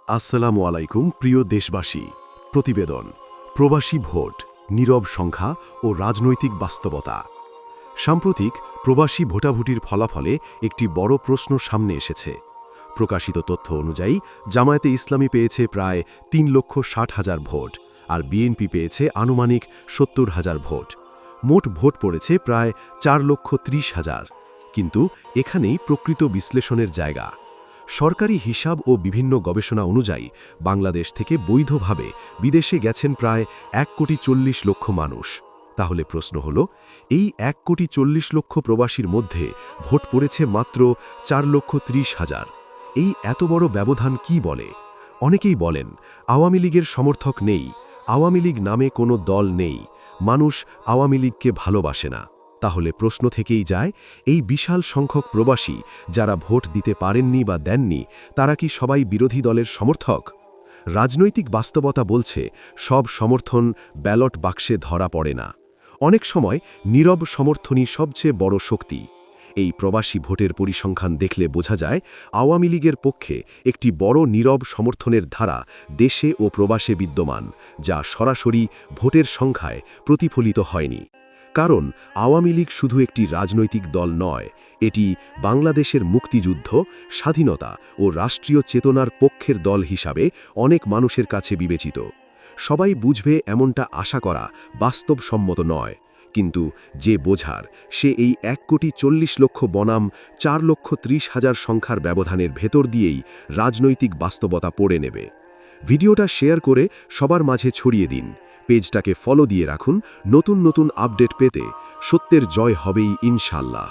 আসসালামু আলাইকুম প্রিয় দেশবাসী। প্রতিবেদন প্রবাসী ভোট, নীরব সংখ্যা ও রাজনৈতিক বাস্তবতা। সাম্প্রতিক প্রবাসী ভোটাভুটির ফলাফলে একটি বড় প্রশ্ন সামনে এসেছে। প্রকাশিত তথ্য অনুযায়ী জামায়াতে ইসলামী পেয়েছে প্রায় ৩,৬০,০০০ ভোট, আর বিএনপি পেয়েছে আনুমানিক ৭০,০০০ ভোট। মোট ভোট পড়েছে প্রায় ৪,৩০,০০০। কিন্তু এখানেই প্রকৃত বিশ্লেষণের জায়গা। সরকারি হিসাব ও বিভিন্ন গবেষণা অনুযায়ী বাংলাদেশ থেকে বৈধভাবে বিদেশে গেছেন প্রায় ১,৪০,০০,০০০ মানুষ। তাহলে প্রশ্ন হল, এই ১,৪০,০০,০০০ প্রবাসীর মধ্যে ভোট পড়েছে মাত্র ৪,৩০,০০০। এই এত বড় ব্যবধান কি বলে? অনেকেই বলেন আওয়ামী লীগের সমর্থক নেই, আওয়ামী লীগ নামে কোনো দল নেই, মানুষ আওয়ামী লীগকে ভালোবাসে না। তাহলে প্রশ্ন থেকেই যায়, এই বিশাল সংখ্যক প্রবাসী যারা ভোট দিতে পারেননি বা দেননি, তারা কি সবাই বিরোধী দলের সমর্থক? রাজনৈতিক বাস্তবতা বলছে সব সমর্থন ব্যালট বাক্সে ধরা পড়ে না। অনেক সময় নীরব সমর্থনই সবচেয়ে বড় শক্তি। এই প্রবাসী ভোটের পরিসংখ্যান দেখলে বোঝা যায় আওয়ামী লীগের পক্ষে একটি বড় নীরব সমর্থনের ধারা দেশে ও প্রবাসে বিদ্যমান, যা সরাসরি ভোটের সংখ্যায় প্রতিফলিত হয়নি। কারণ আওয়ামী লীগ শুধু একটি রাজনৈতিক দল নয়, এটি বাংলাদেশের মুক্তিযুদ্ধ, স্বাধীনতা ও রাষ্ট্রীয় চেতনার পক্ষের দল হিসাবে অনেক মানুষের কাছে বিবেচিত। সবাই বুঝবে এমনটা আশা করা বাস্তবসম্মত নয়, কিন্তু যে বোঝার সে এই ১,৪০,০০,০০০ বনাম ৪,৩০,০০০ সংখ্যার ব্যবধানের ভেতর দিয়েই রাজনৈতিক বাস্তবতা পড়ে নেবে। ভিডিওটা শেয়ার করে সবার মাঝে ছড়িয়ে দিন। পেজটাকে ফলো দিয়ে রাখুন নতুন নতুন আপডেট পেতে। সত্যের জয় হবেই ইনশাল্লাহ।